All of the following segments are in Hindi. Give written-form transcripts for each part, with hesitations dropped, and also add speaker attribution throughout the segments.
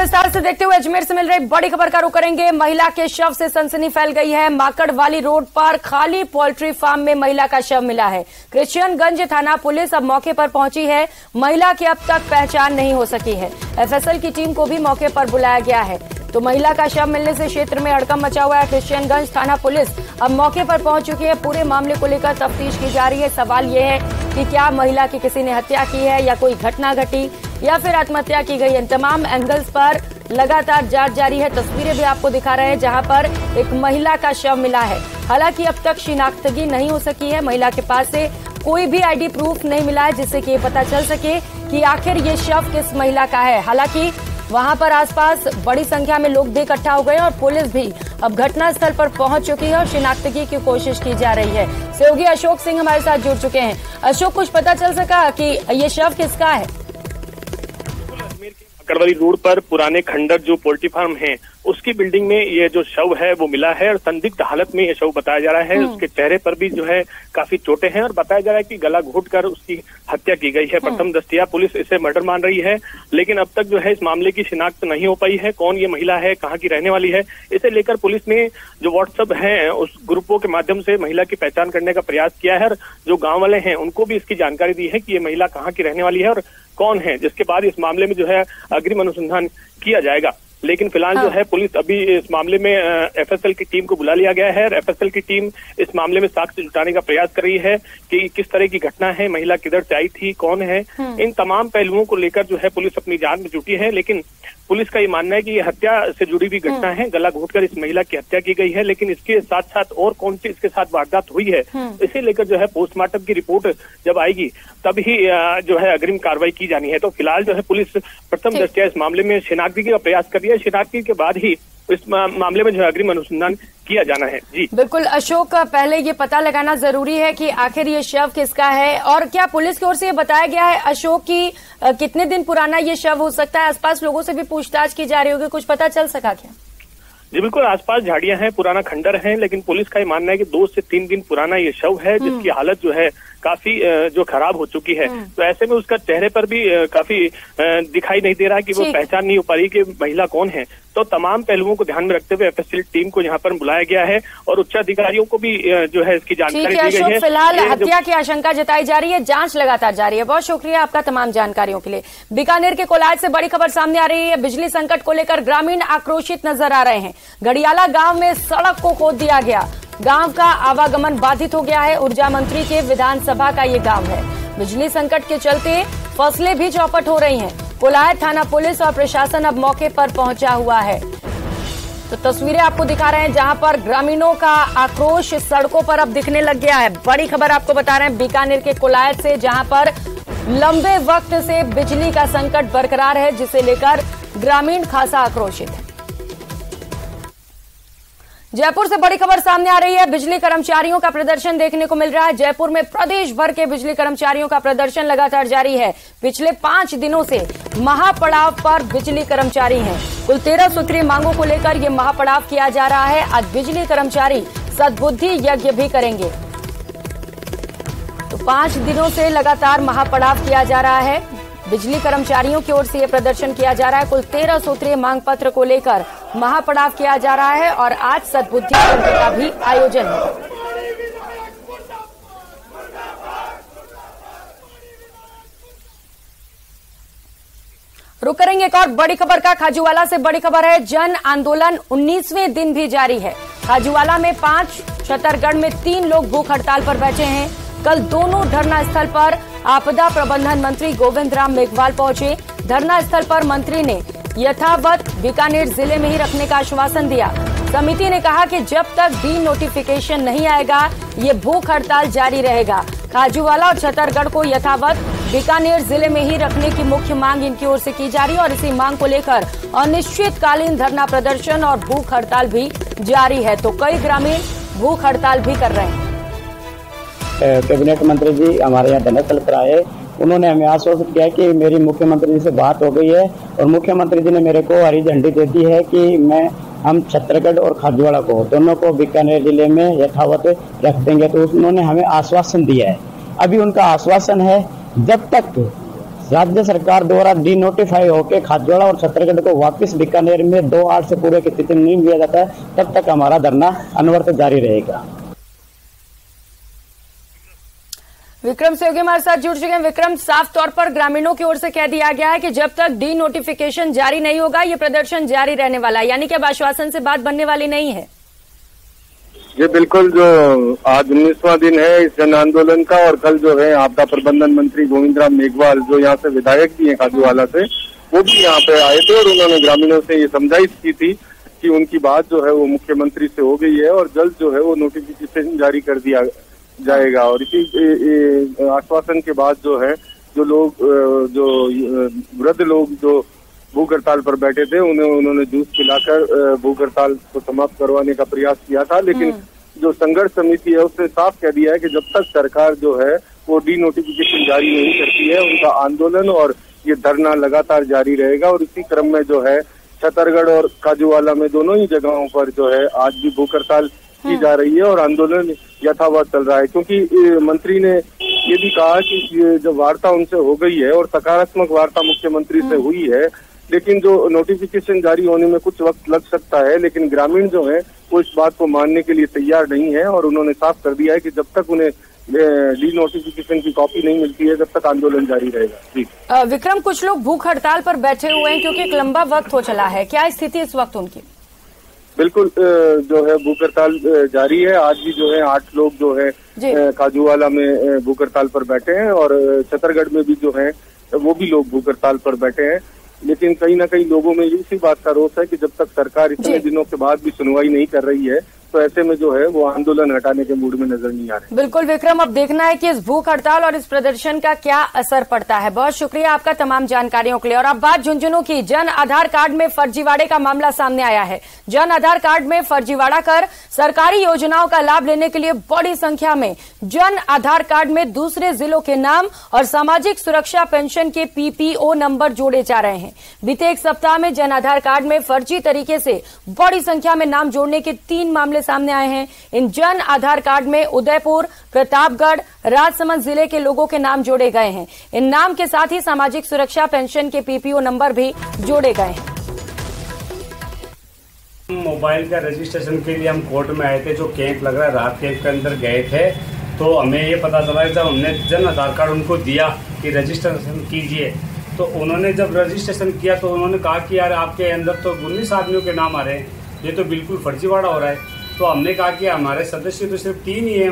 Speaker 1: विस्तार से देखते हुए अजमेर से मिल रही बड़ी खबर का रुख करेंगे। महिला के शव से सनसनी फैल गई है। माकड़वाली रोड पर खाली पोल्ट्री फार्म में महिला का शव मिला है। क्रिश्चियनगंज थाना पुलिस अब मौके पर पहुंची है। महिला की अब तक पहचान नहीं हो सकी है। एफएसएल की टीम को भी मौके पर बुलाया गया है। तो महिला का शव मिलने से क्षेत्र में हड़कंप मचा हुआ है। क्रिश्चियनगंज थाना पुलिस अब मौके पर पहुंच चुकी है। पूरे मामले को लेकर तफ्तीश की जा रही है। सवाल ये है कि क्या महिला की किसी ने हत्या की है या कोई घटना घटी या फिर आत्महत्या की गई है। तमाम एंगल्स पर लगातार जांच जारी है। तस्वीरें भी आपको दिखा रहे हैं जहां पर एक महिला का शव मिला है। हालांकि अब तक शिनाख्तगी नहीं हो सकी है। महिला के पास से कोई भी आईडी प्रूफ नहीं मिला है जिससे कि ये पता चल सके कि आखिर ये शव किस महिला का है। हालांकि वहां पर आसपास बड़ी संख्या में लोग भी इकट्ठा हो गए और पुलिस भी अब घटनास्थल पर पहुंच चुकी है और शिनाख्तगी की कोशिश की जा रही है। सहयोगी अशोक सिंह हमारे साथ जुड़ चुके हैं। अशोक, कुछ पता चल सका कि ये शव किसका है?
Speaker 2: माकड़वाली रोड पर पुराने खंडर जो पोल्ट्री फार्म है उसकी बिल्डिंग में ये जो शव है वो मिला है और संदिग्ध हालत में ये शव बताया जा रहा है। उसके चेहरे पर भी जो है काफी चोटें हैं और बताया जा रहा है कि गला घोंटकर उसकी हत्या की गई है। प्रथम दृष्टया पुलिस इसे मर्डर मान रही है, लेकिन अब तक जो है इस मामले की शिनाख्त नहीं हो पाई है। कौन ये महिला है, कहाँ की रहने वाली है, इसे लेकर पुलिस ने जो व्हाट्सएप है उस ग्रुपों के माध्यम से महिला की पहचान करने का प्रयास किया है और जो गाँव वाले हैं उनको भी इसकी जानकारी दी है कि ये महिला कहाँ की रहने वाली है और कौन है, जिसके बाद इस मामले में जो है अग्रिम अनुसंधान किया जाएगा। लेकिन फिलहाल जो है पुलिस अभी इस मामले में एफएसएल की टीम को बुला लिया गया है और एफएसएल की टीम इस मामले में साक्ष्य जुटाने का प्रयास कर रही है कि किस तरह की घटना है, महिला किधर से आई थी, कौन है। इन तमाम पहलुओं को लेकर जो है पुलिस अपनी जांच में जुटी है। लेकिन पुलिस का ये मानना है कि ये हत्या से जुड़ी हुई घटना है। गला घोंटकर इस महिला की हत्या की गई है, लेकिन इसके साथ साथ और कौन सी इसके साथ वारदात हुई है इसे लेकर जो है पोस्टमार्टम की रिपोर्ट जब आएगी तब ही जो है अग्रिम कार्रवाई की जानी है। तो फिलहाल जो है पुलिस प्रथम दृष्टया इस मामले में शिनाख्ती का प्रयास कर रही है। शिनाख्ती के बाद ही इस मामले में जो है अग्रिम अनुसंधान किया जाना है। जी
Speaker 1: बिल्कुल अशोक, पहले ये पता लगाना जरूरी है कि आखिर ये शव किसका है और क्या पुलिस की ओर से ये बताया गया है अशोक की कितने दिन पुराना ये शव हो सकता है? आसपास लोगों से भी पूछताछ की जा रही होगी, कुछ पता चल सका क्या?
Speaker 2: जी बिल्कुल, आसपास झाड़ियां हैं, पुराना खंडर है, लेकिन पुलिस का ये मानना है कि 2 से 3 दिन पुराना ये शव है जिसकी हालत जो है काफी जो खराब हो चुकी है। तो ऐसे में उसका चेहरे पर भी काफी दिखाई नहीं दे रहा कि वो पहचान नहीं हो पा रही कि महिला कौन है। तो तमाम पहलुओं को ध्यान में रखते हुए एफएसएल टीम को यहाँ पर बुलाया गया है और उच्च अधिकारियों को भी जो है इसकी जानकारी दी गई है।
Speaker 1: फिलहाल हत्या की आशंका जताई जा रही है, जांच लगातार जारी है। बहुत शुक्रिया आपका तमाम जानकारियों के लिए। बीकानेर के कोलायत से बड़ी खबर सामने आ रही है। बिजली संकट को लेकर ग्रामीण आक्रोशित नजर आ रहे हैं। घड़ियाला गांव में सड़क को खोद दिया गया। गांव का आवागमन बाधित हो गया है। ऊर्जा मंत्री के विधानसभा का ये गांव है। बिजली संकट के चलते फसलें भी चौपट हो रही हैं। कोलायत थाना पुलिस और प्रशासन अब मौके पर पहुंचा हुआ है। तो तस्वीरें आपको दिखा रहे हैं जहां पर ग्रामीणों का आक्रोश सड़कों पर अब दिखने लग गया है। बड़ी खबर आपको बता रहे हैं बीकानेर के कोलायत से, जहां पर लंबे वक्त से बिजली का संकट बरकरार है, जिसे लेकर ग्रामीण खासा आक्रोशित है। जयपुर से बड़ी खबर सामने आ रही है। बिजली कर्मचारियों का प्रदर्शन देखने को मिल रहा है। जयपुर में प्रदेश भर के बिजली कर्मचारियों का प्रदर्शन लगातार जारी है। पिछले 5 दिनों से महापड़ाव पर बिजली कर्मचारी हैं। कुल 13 सूत्रीय मांगों को लेकर यह महापड़ाव किया जा रहा है। आज बिजली कर्मचारी सद्बुद्धि यज्ञ भी करेंगे। तो 5 दिनों से लगातार महापड़ाव किया जा रहा है। बिजली कर्मचारियों की ओर से यह प्रदर्शन किया जा रहा है। कुल 13 सूत्रीय मांग पत्र को लेकर महापड़ाव किया जा रहा है और आज सद्बुद्धि यज्ञ का भी आयोजन है। रुक करेंगे एक और बड़ी खबर का। खाजूवाला से बड़ी खबर है। जन आंदोलन 19वें दिन भी जारी है। खाजूवाला में 5, छतरगढ़ में 3 लोग भूख हड़ताल पर बैठे हैं। कल दोनों धरना स्थल पर आपदा प्रबंधन मंत्री गोविंद राम मेघवाल पहुंचे। धरना स्थल पर मंत्री ने यथावत बीकानेर जिले में ही रखने का आश्वासन दिया। समिति ने कहा कि जब तक डी नोटिफिकेशन नहीं आएगा ये भूख हड़ताल जारी रहेगा। खाजूवाला और छतरगढ़ को यथावत बीकानेर जिले में ही रखने की मुख्य मांग इनकी ओर से की जा रही है और इसी मांग को लेकर अनिश्चितकालीन धरना प्रदर्शन और भूख हड़ताल भी जारी है। तो कई ग्रामीण भूख हड़ताल भी कर रहे हैं।
Speaker 3: कैबिनेट मंत्री जी हमारे यहाँ धरना स्थल पर आए। उन्होंने हमें आश्वासन किया कि मेरी मुख्यमंत्री जी से बात हो गई है और मुख्यमंत्री जी ने मेरे को हरी झंडी दे दी है कि हम छतरगढ़ और खाजूवाड़ा को दोनों को बीकानेर जिले में यथावत रख देंगे। तो उन्होंने हमें आश्वासन दिया है। अभी उनका आश्वासन है जब तक राज्य सरकार द्वारा डिनोटिफाई होकर खाजवाड़ा और छत्तीसगढ़ को वापस बीकानेर में 2/8 से पूरे की स्थिति नहीं लिया जाता है, तब तक हमारा धरना अनवरत जारी रहेगा।
Speaker 1: विक्रम सहयोगी हमारे साथ जुड़ चुके हैं। विक्रम, साफ तौर पर ग्रामीणों की ओर से कह दिया गया है कि जब तक डी नोटिफिकेशन जारी नहीं होगा ये प्रदर्शन जारी रहने वाला है, यानी कि अब आश्वासन से बात बनने वाली नहीं है।
Speaker 4: ये बिल्कुल, जो आज 19वां दिन है इस जन आंदोलन का, और कल जो है आपदा प्रबंधन मंत्री गोविंद राम मेघवाल, जो यहाँ से विधायक भी हैं खाजूवाला से, वो भी यहाँ पे आए थे और उन्होंने ग्रामीणों से ये समझाइश की थी कि उनकी बात जो है वो मुख्यमंत्री से हो गई है और जल्द जो है वो नोटिफिकेशन जारी कर दिया जाएगा। और इसी आश्वासन के बाद जो है जो लोग, जो वृद्ध लोग जो भूख हड़ताल पर बैठे थे, उन्होंने जूस पिलाकर भूख हड़ताल को समाप्त करवाने का प्रयास किया था। लेकिन जो संघर्ष समिति है उसने साफ कह दिया है कि जब तक सरकार जो है वो डी नोटिफिकेशन जारी नहीं करती है, उनका आंदोलन और ये धरना लगातार जारी रहेगा। और इसी क्रम में जो है छत्तीसगढ़ और खाजूवाला में दोनों ही जगहों पर जो है आज भी भूख हड़ताल की जा रही है और आंदोलन यथावत चल रहा है। क्योंकि मंत्री ने ये भी कहा कि जब वार्ता उनसे हो गई है और सकारात्मक वार्ता मुख्यमंत्री से हुई है, लेकिन जो नोटिफिकेशन जारी होने में कुछ वक्त लग सकता है, लेकिन ग्रामीण जो है वो इस बात को मानने के लिए तैयार नहीं है। और उन्होंने साफ कर दिया है कि जब तक उन्हें डी नोटिफिकेशन की कॉपी नहीं मिलती है जब तक आंदोलन जारी रहेगा। जी
Speaker 1: विक्रम, कुछ लोग भूख हड़ताल पर बैठे हुए हैं क्योंकि एक लंबा वक्त हो चला है, क्या स्थिति इस वक्त उनकी?
Speaker 4: बिल्कुल, जो है भूख हड़ताल जारी है। आज भी जो है 8 लोग जो है खाजूवाला में भूख हड़ताल पर बैठे हैं और छत्तीसगढ़ में भी जो है वो भी लोग भूख हड़ताल पर बैठे हैं। लेकिन कहीं ना कहीं लोगों में इसी बात का रोष है कि जब तक सरकार इतने दिनों के बाद भी सुनवाई नहीं कर रही है तो ऐसे में जो है वो आंदोलन हटाने के मूड में नजर नहीं आ रहे।
Speaker 1: बिल्कुल विक्रम, अब देखना है कि इस भूख हड़ताल और इस प्रदर्शन का क्या असर पड़ता है। बहुत शुक्रिया आपका तमाम जानकारियों के लिए। और अब बात झुंझुनू की। जन आधार कार्ड में फर्जीवाड़े का मामला सामने आया है। जन आधार कार्ड में फर्जीवाड़ा कर सरकारी योजनाओं का लाभ लेने के लिए बड़ी संख्या में जन आधार कार्ड में दूसरे जिलों के नाम और सामाजिक सुरक्षा पेंशन के PPO नंबर जोड़े जा रहे हैं। बीते एक सप्ताह में जन आधार कार्ड में फर्जी तरीके से बड़ी संख्या में नाम जोड़ने के 3 मामले सामने आए हैं। इन जन आधार कार्ड में उदयपुर, प्रतापगढ़, राजसमंद जिले के लोगों के नाम जोड़े गए हैं। इन नाम के साथ ही सामाजिक सुरक्षा पेंशन के PPO नंबर भी जोड़े गए हैं।
Speaker 5: मोबाइल का रजिस्ट्रेशन के लिए हम कोर्ट में आए थे, जो कैंप लग रहा है, रात कैंप के अंदर गए थे, तो हमें ये पता चला जब हमने जन आधार कार्ड उनको दिया कि रजिस्ट्रेशन कीजिए, तो उन्होंने जब रजिस्ट्रेशन किया तो उन्होंने कहा कि यार आपके अंदर तो 19 आदमियों के नाम आ रहे हैं, ये तो बिल्कुल फर्जीवाड़ा हो रहा है। तो हमने कहा कि हमारे सदस्य तो सिर्फ 3 ही हैं,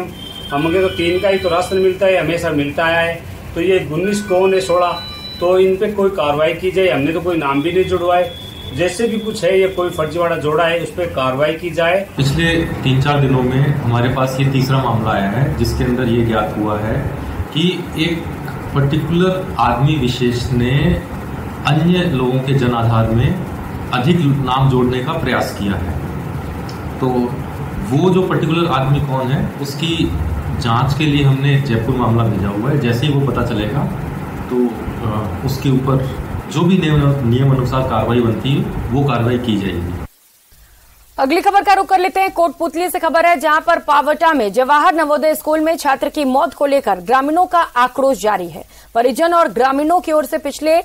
Speaker 5: हमें तो 3 का ही तो राशन मिलता है, हमेशा मिलता आया है, तो ये 19 कौन है 16, तो इन पे कोई कार्रवाई की जाए। हमने तो कोई नाम भी नहीं जुड़वाए, जैसे भी कुछ है ये कोई फर्जीवाड़ा जोड़ा है उस पर कार्रवाई की जाए।
Speaker 6: पिछले 3-4 दिनों में हमारे पास ये तीसरा मामला आया है जिसके अंदर ये ज्ञात हुआ है कि एक पर्टिकुलर आदमी विशेष ने अन्य लोगों के जन आधार में अधिक नाम जोड़ने का प्रयास किया है। तो वो जो पर्टिकुलर आदमी कौन है उसकी जांच के लिए हमने जयपुर मामला भेजा हुआ है। जैसे ही वो पता चलेगा तो उसके ऊपर जो भी नियम अनुसार कार्रवाई बनती है वो कार्रवाई की जाएगी।
Speaker 1: अगली खबर का रुख कर लेते हैं। कोटपुतली से खबर है, जहां पर पावटा में जवाहर नवोदय स्कूल में छात्र की मौत को लेकर ग्रामीणों का आक्रोश जारी है। परिजन और ग्रामीणों की ओर से पिछले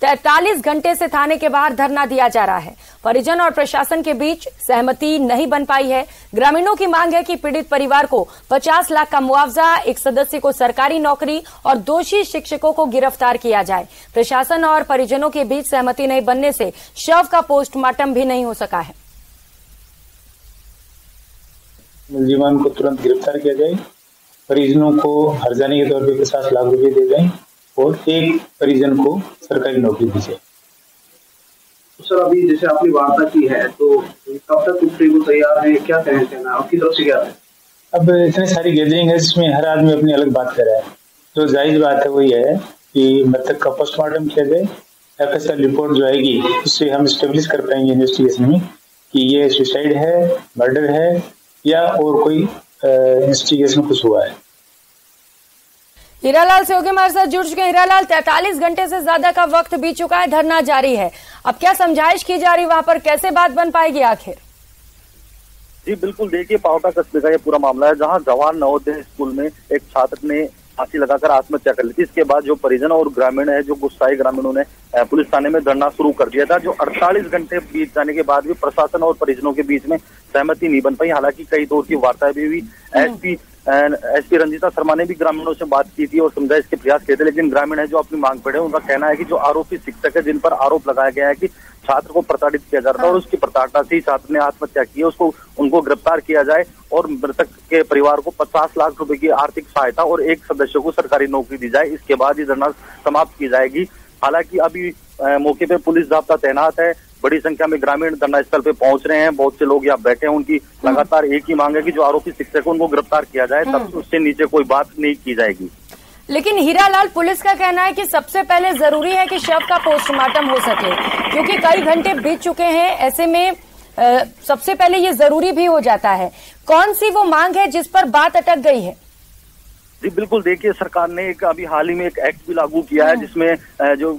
Speaker 1: 43 घंटे से थाने के बाहर धरना दिया जा रहा है। परिजन और प्रशासन के बीच सहमति नहीं बन पाई है। ग्रामीणों की मांग है कि पीड़ित परिवार को 50 लाख का मुआवजा, एक सदस्य को सरकारी नौकरी और दोषी शिक्षकों को गिरफ्तार किया जाए। प्रशासन और परिजनों के बीच सहमति नहीं बनने से शव का पोस्टमार्टम भी नहीं हो सका है।
Speaker 7: मुलजिमान को तुरंत गिरफ्तार किया जाए, परिजनों को हर्जाने के तौर पर 50 लाख रुपए दे जाए और एक परिजन को सरकारी नौकरी दी जाए।
Speaker 8: सर, अभी जैसे आपने वार्ता की है तो कब तक उठने को तैयार है, क्या कहना है आपकी तरफ से क्या है?
Speaker 7: अब इतनी सारी गैदरिंग है जिसमें हर आदमी अपनी अलग बात कर रहा है। जो जायज बात है वो ये है कि मृतक का पोस्टमार्टम किया जाए। FSR रिपोर्ट जो आएगी उससे हम स्टेब्लिश कर पाएंगे इन्वेस्टिगेशन में कि ये सुसाइड है, मर्डर है या और कोई इन्वेस्टिगेशन कुछ हुआ है।
Speaker 1: हीरालाल सहयोगी हमारे साथ जुड़ चुके हैं। हीरालाल, 43 घंटे से ज्यादा का वक्त बीत चुका है, धरना जारी है, अब क्या समझाइश की जा रही, वहां पर कैसे बात बन पाएगी आखिर?
Speaker 9: जी बिल्कुल, देखिए पावटा कस्बे का ये पूरा मामला है जहां जवाहर नवोदय स्कूल में एक छात्र ने फांसी लगाकर आत्महत्या कर ली थी। इसके बाद जो परिजन और ग्रामीण है, जो गुस्साए ग्रामीणों ने पुलिस थाने में धरना शुरू कर दिया था। जो 48 घंटे बीत जाने के बाद भी प्रशासन और परिजनों के बीच में सहमति नहीं बन पाई। हालांकि कई दौर की वार्ता भी हुई। एसपी रंजीता शर्मा ने भी ग्रामीणों से बात की थी और समझाइश के प्रयास किए थे, लेकिन ग्रामीण है जो अपनी मांग पर है। उनका कहना है कि जो आरोपी शिक्षक है, जिन पर आरोप लगाया गया है कि छात्र को प्रताड़ित किया जा रहा था और उसकी प्रताड़ना से ही छात्र ने आत्महत्या की है, उनको गिरफ्तार किया जाए और मृतक के परिवार को 50 लाख रुपए की आर्थिक सहायता और एक सदस्य को सरकारी नौकरी दी जाए। इसके बाद ये धरना समाप्त की जाएगी। हालांकि अभी मौके पे पुलिस जाब्ता तैनात है। बड़ी संख्या में ग्रामीण धरना स्थल पे पहुंच रहे हैं। बहुत से लोग यहाँ बैठे हैं। उनकी लगातार एक ही मांग है कि जो आरोपी शिक्षक है उनको गिरफ्तार किया जाए, तब उससे नीचे कोई बात नहीं की जाएगी।
Speaker 1: लेकिन हीरालाल, पुलिस का कहना है कि सबसे पहले जरूरी है कि शव का पोस्टमार्टम हो सके, क्योंकि कई घंटे बीत चुके हैं। ऐसे में सबसे पहले ये जरूरी भी हो जाता है। कौन सी वो मांग है जिस पर बात अटक गई है?
Speaker 9: जी बिल्कुल, देखिए सरकार ने एक अभी हाल ही में एक एक्ट भी लागू किया है, जिसमें जो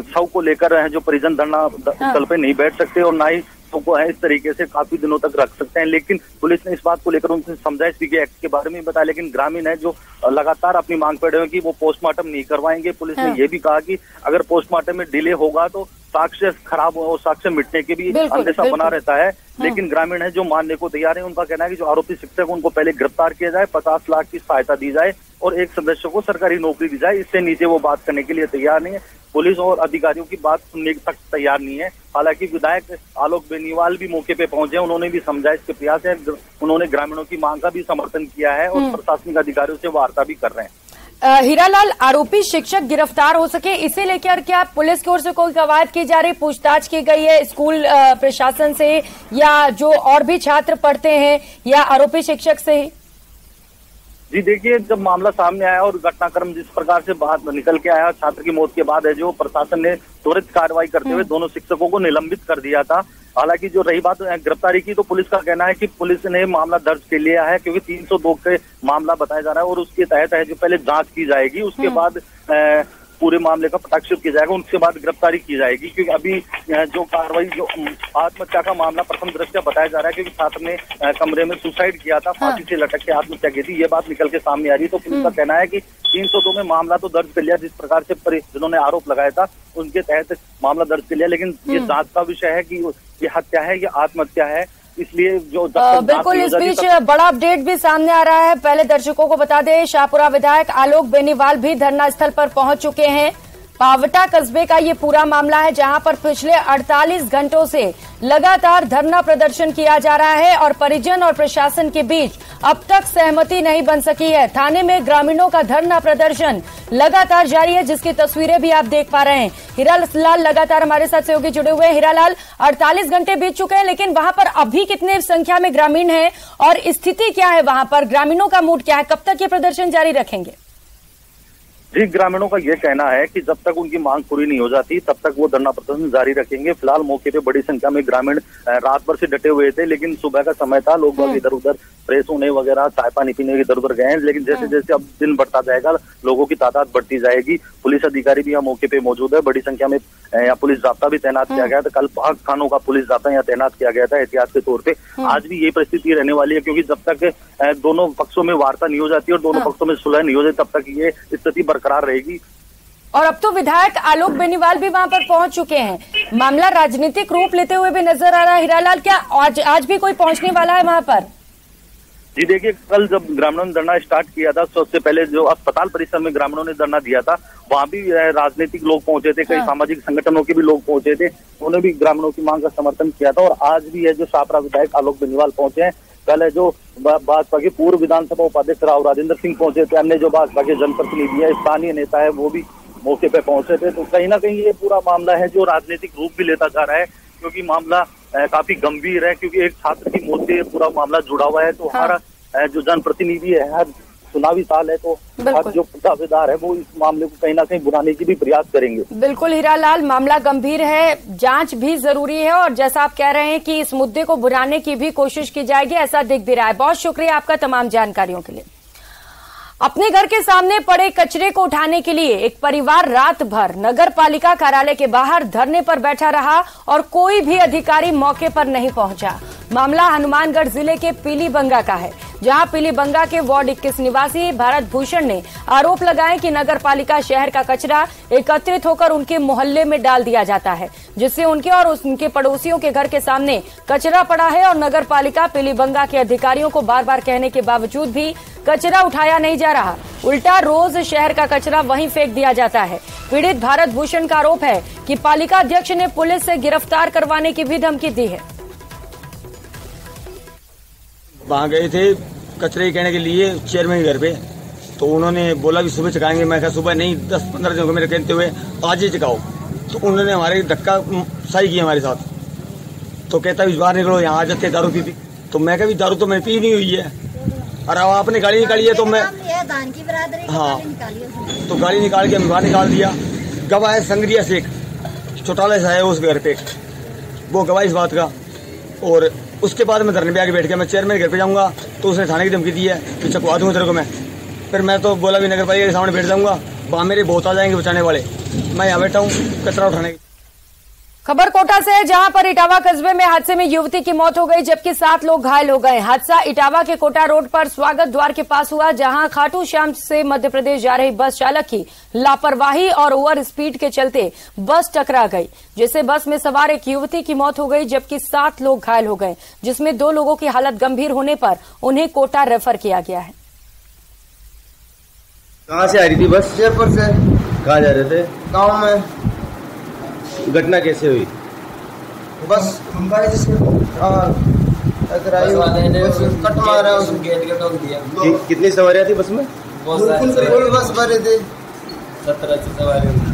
Speaker 9: शव को लेकर जो परिजन धरना स्थल पे नहीं बैठ सकते और ना ही को है इस तरीके से काफी दिनों तक रख सकते हैं। लेकिन पुलिस ने इस बात को लेकर उनसे समझाइश भी की, एक्ट के बारे में बताया। लेकिन ग्रामीण है जो लगातार अपनी मांग पर है कि वो पोस्टमार्टम नहीं करवाएंगे। पुलिस ने ये भी कहा कि अगर पोस्टमार्टम में डिले होगा तो साक्ष्य खराब हो, साक्ष्य मिटने के भी अंदेशा बना रहता है। लेकिन ग्रामीण है जो मानने को तैयार है। उनका कहना है कि जो आरोपी शिक्षक उनको पहले गिरफ्तार किया जाए, 50 लाख की सहायता दी जाए और एक सदस्य को सरकारी नौकरी दी जाए। इससे नीचे वो बात करने के लिए तैयार नहीं है। पुलिस और अधिकारियों की बात सुनने तक तैयार नहीं है। हालांकि विधायक आलोक बेनीवाल भी मौके पे पहुंचे, उन्होंने भी समझाइश के प्रयास है। उन्होंने ग्रामीणों की मांग का भी समर्थन किया है और प्रशासनिक अधिकारियों से वार्ता भी कर रहे हैं।
Speaker 1: हीरालाल, आरोपी शिक्षक गिरफ्तार हो सके, इसे लेकर क्या पुलिस की ओर से कोई कवायद की जा रही, पूछताछ की गई है स्कूल प्रशासन से या जो और भी छात्र पढ़ते हैं या आरोपी शिक्षक से ही?
Speaker 9: जी देखिए, जब मामला सामने आया और घटनाक्रम जिस प्रकार से बाहर निकल के आया छात्र की मौत के बाद है जो प्रशासन ने त्वरित कार्रवाई करते हुए दोनों शिक्षकों को निलंबित कर दिया था। हालांकि जो रही बात गिरफ्तारी की, तो पुलिस का कहना है कि पुलिस ने मामला दर्ज कर लिया है, क्योंकि 302 के मामला बताया जा रहा है और उसके तहत है जो पहले जांच की जाएगी, उसके बाद पूरे मामले का पटाक्षेप किया जाएगा, उसके बाद गिरफ्तारी की जाएगी। क्योंकि अभी जो कार्रवाई, जो आत्महत्या का मामला प्रथम दृष्टया बताया जा रहा है, क्योंकि छात्र ने कमरे में सुसाइड किया था, फांसी से लटक के आत्महत्या की थी, ये बात निकल के सामने आ रही है। तो पुलिस का कहना है कि 302 में मामला तो दर्ज कर लिया, जिस प्रकार से जिन्होंने आरोप लगाया था उनके तहत मामला दर्ज कर लिया, लेकिन ये जांच का विषय है कि ये हत्या है या आत्महत्या है। इसलिए जो
Speaker 1: बिल्कुल इस बीच बड़ा अपडेट भी सामने आ रहा है। पहले दर्शकों को बता दें, शाहपुरा विधायक आलोक बेनीवाल भी धरना स्थल पर पहुंच चुके हैं। पावटा कस्बे का ये पूरा मामला है, जहां पर पिछले 48 घंटों से लगातार धरना प्रदर्शन किया जा रहा है और परिजन और प्रशासन के बीच अब तक सहमति नहीं बन सकी है। थाने में ग्रामीणों का धरना प्रदर्शन लगातार जारी है, जिसकी तस्वीरें भी आप देख पा रहे हैं। हीरालाल लगातार हमारे साथ सहयोगी जुड़े हुए हैं। हीरालाल, 48 घंटे बीत चुके हैं, लेकिन वहां पर अभी कितने संख्या में ग्रामीण हैं और स्थिति क्या है वहां पर? ग्रामीणों का मूड क्या है? कब तक ये प्रदर्शन जारी रखेंगे?
Speaker 9: जी, ग्रामीणों का ये कहना है कि जब तक उनकी मांग पूरी नहीं हो जाती तब तक वो धरना प्रदर्शन जारी रखेंगे। फिलहाल मौके पे बड़ी संख्या में ग्रामीण रात भर से डटे हुए थे, लेकिन सुबह का समय था, लोग इधर उधर फ्रेश होने वगैरह, चाय पानी पीने इधर उधर गए हैं। लेकिन जैसे जैसे अब दिन बढ़ता जाएगा, लोगों की तादाद बढ़ती जाएगी। पुलिस अधिकारी भी यहाँ मौके पे मौजूद है। बड़ी संख्या में यहाँ पुलिस जाब्ता भी तैनात किया गया था। कल 5 थानों का पुलिस जाब्ता यहाँ तैनात किया गया था एहतियात के तौर पे। आज भी यही परिस्थिति रहने वाली है, क्योंकि जब तक दोनों पक्षों में वार्ता नहीं हो जाती और दोनों पक्षों में सुलह नहीं हो जाती, तब तक ये स्थिति बरकरार रहेगी।
Speaker 1: और अब तो विधायक आलोक बेनीवाल भी वहां पर पहुंच चुके हैं। मामला राजनीतिक रूप लेते हुए भी नजर आ रहा है। हीरालाल, क्या आज भी कोई पहुंचने वाला है वहां पर?
Speaker 9: जी देखिए, कल जब ग्रामीणों ने धरना स्टार्ट किया था, सबसे पहले जो अस्पताल परिसर में ग्रामीणों ने धरना दिया था, वहां भी राजनीतिक लोग पहुंचे थे, कई सामाजिक संगठनों के भी लोग पहुंचे थे, उन्होंने भी ग्रामीणों की मांग का समर्थन किया था। और आज भी है जो शाहपुरा विधायक आलोक बेनीवाल पहुंचे हैं। कल है जो भाजपा के पूर्व विधानसभा उपाध्यक्ष राव राजेंद्र सिंह पहुंचे थे, अन्य जो भाजपा के जनप्रतिनिधि है, स्थानीय नेता है, वो भी मौके पे पहुंचे थे। तो कहीं ना कहीं ये पूरा मामला है जो राजनीतिक रूप भी लेता जा रहा है, क्योंकि मामला काफी गंभीर है, क्योंकि एक छात्र की मौत से पूरा मामला जुड़ा हुआ है। तो हर जो जनप्रतिनिधि है, हर चुनावी साल है, तो हर जो दावेदार है वो इस मामले को कहीं ना कहीं बुलाने की भी प्रयास करेंगे।
Speaker 1: बिल्कुल हीरालाल, मामला गंभीर है, जांच भी जरूरी है और जैसा आप कह रहे हैं कि इस मुद्दे को बुलाने की भी कोशिश की जाएगी, ऐसा दिख भी रहा है। बहुत शुक्रिया आपका तमाम जानकारियों के लिए। अपने घर के सामने पड़े कचरे को उठाने के लिए एक परिवार रात भर नगर पालिका कार्यालय के बाहर धरने पर बैठा रहा और कोई भी अधिकारी मौके पर नहीं पहुंचा। मामला हनुमानगढ़ जिले के पीलीबंगा का है। जहां पीलीबंगा के वार्ड 21 निवासी भारत भूषण ने आरोप लगाए कि नगर पालिका शहर का कचरा एकत्रित होकर उनके मोहल्ले में डाल दिया जाता है, जिससे उनके और उनके पड़ोसियों के घर के सामने कचरा पड़ा है और नगर पालिका पीलीबंगा के अधिकारियों को बार बार कहने के बावजूद भी कचरा उठाया नहीं जा रहा। उल्टा रोज शहर का कचरा वहीं फेंक दिया जाता है। पीड़ित भारत भूषण का आरोप है कि पालिका अध्यक्ष ने पुलिस से गिरफ्तार करवाने की भी धमकी दी है।
Speaker 10: वहाँ गए थे कचरे कहने के लिए चेयरमैन के घर पे, तो उन्होंने बोला कि सुबह चकाएंगे। मैं कहा सुबह नहीं, 10-15 दिन को मेरे कहते हुए आज ही चकाओ। तो उन्होंने हमारे धक्का सही किया हमारे साथ। तो कहता भी बाहर निकलो, यहाँ आ जाते दारू पी। तो मैं कहा दारू तो मैंने पी नहीं हुई है, और अब आपने गाड़ी निकाली है तो मैं हाँ, तो गाड़ी निकाल के बाहर निकाल दिया। गवाह है संग्रिया शेख, चौटाला से है उस घर पे, वो गवाह इस बात का। और उसके बाद मैं धरने पे आके बैठ गया। मैं चेयरमैन घर पे जाऊंगा तो उसने थाने की धमकी दी है कि चकवा दूंगा तेरे को मैं। फिर मैं तो बोला भी नगर पालिका के सामने बैठ जाऊंगा, वहां मेरे बहुत आ जाएंगे बचाने वाले। मैं यहाँ बैठा हूँ कचरा उठाने की।
Speaker 1: खबर कोटा से है, जहां पर इटावा कस्बे में हादसे में युवती की मौत हो गई जबकि 7 लोग घायल हो गए। हादसा इटावा के कोटा रोड पर स्वागत द्वार के पास हुआ, जहां खाटू श्याम से मध्य प्रदेश जा रही बस चालक की लापरवाही और ओवर स्पीड के चलते बस टकरा गई, जिससे बस में सवार एक युवती की मौत हो गई जबकि 7 लोग घायल हो गए, जिसमें 2 लोगों की हालत गंभीर होने पर उन्हें कोटा रेफर किया गया है।
Speaker 11: कहाँ से आ रही थी बस? जयपुर से। कहाँ जा रहे थे? गाँव में। घटना कैसे हुई? बस कट मारा, उस गेट के टोक दिया। कितनी सवारियां थी बस में? फुल बस भरे थे, 17 सवारियां।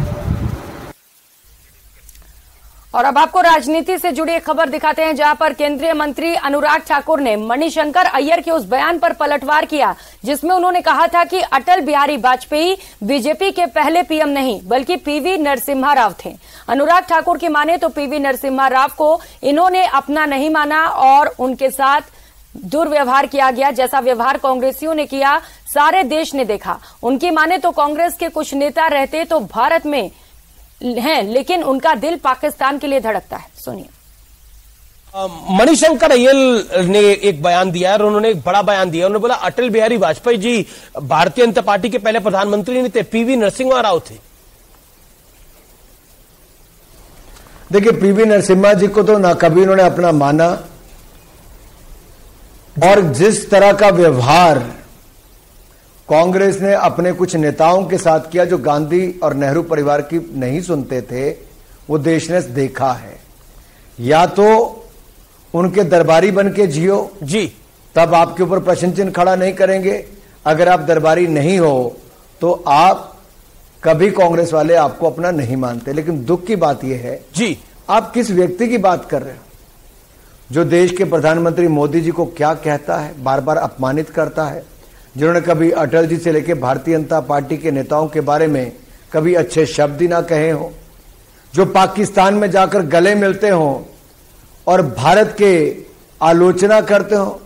Speaker 1: और अब आपको राजनीति से जुड़ी एक खबर दिखाते हैं, जहां पर केंद्रीय मंत्री अनुराग ठाकुर ने मणिशंकर अय्यर के उस बयान पर पलटवार किया जिसमें उन्होंने कहा था कि अटल बिहारी वाजपेयी बीजेपी के पहले पीएम नहीं बल्कि पीवी नरसिम्हा राव थे। अनुराग ठाकुर की माने तो पीवी नरसिम्हा राव को इन्होंने अपना नहीं माना और उनके साथ दुर्व्यवहार किया गया, जैसा व्यवहार कांग्रेसियों ने किया सारे देश ने देखा। उनकी माने तो कांग्रेस के कुछ नेता रहते तो भारत में हैं, लेकिन उनका दिल पाकिस्तान के लिए धड़कता है। सुनिए।
Speaker 12: मणिशंकर अय्यर ने एक बयान दिया और उन्होंने एक बड़ा बयान दिया। उन्होंने बोला अटल बिहारी वाजपेयी जी भारतीय जनता पार्टी के पहले प्रधानमंत्री नहीं थे, पीवी नरसिम्हा राव थे।
Speaker 13: देखिए, पीवी नरसिम्हा जी को तो ना कभी उन्होंने अपना माना, और जिस तरह का व्यवहार कांग्रेस ने अपने कुछ नेताओं के साथ किया जो गांधी और नेहरू परिवार की नहीं सुनते थे, वो देश ने देखा है। या तो उनके दरबारी बन के जियो जी, तब आपके ऊपर प्रश्न चिन्ह खड़ा नहीं करेंगे। अगर आप दरबारी नहीं हो तो आप कभी कांग्रेस वाले आपको अपना नहीं मानते। लेकिन दुख की बात यह है जी, आप किस व्यक्ति की बात कर रहे हो जो देश के प्रधानमंत्री मोदी जी को क्या कहता है, बार बार अपमानित करता है, जिन्होंने कभी अटल जी से लेकर भारतीय जनता पार्टी के नेताओं के बारे में कभी अच्छे शब्द ही ना कहे हो, जो पाकिस्तान में जाकर गले मिलते हो और भारत के आलोचना करते हो।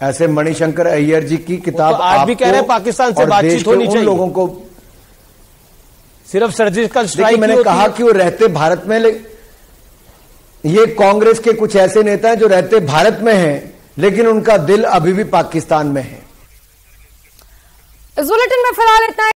Speaker 13: ऐसे मणिशंकर अय्यर जी की किताब
Speaker 12: तो आज भी कह रहे हैं पाकिस्तान से बातचीत होनी चाहिए,
Speaker 13: लोगों को
Speaker 12: सिर्फ सर्जिकल स्ट्राइक।
Speaker 13: मैंने कहा कि वो रहते भारत में, ये कांग्रेस के कुछ ऐसे नेता हैं जो रहते भारत में हैं लेकिन उनका दिल अभी भी पाकिस्तान में है।
Speaker 1: इस बुलेटिन में फिलहाल इतना।